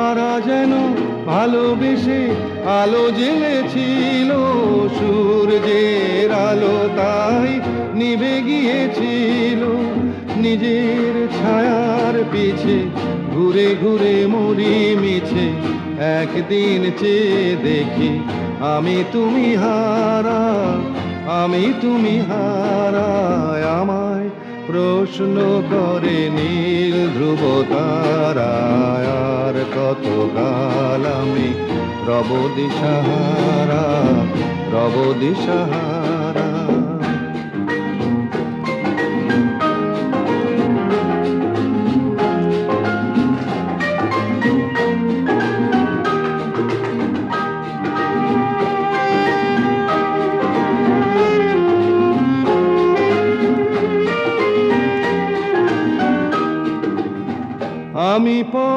তারা যেন ভালোবেসে আলো জ্বেলেছিল, সূর্যের আলো তাই নিভে গিয়েছিল। নিজের ছায়ার পিছে ঘুরে ঘুরে মরি মিছে, একদিন চেয়ে দেখি আমি তুমি হারা, আমি তুমি হারা। আমায় প্রশ্ন করে নীল ধ্রুব তারা, আর কত কাল আমি রব দিশাহারা, রব দিশাহারা।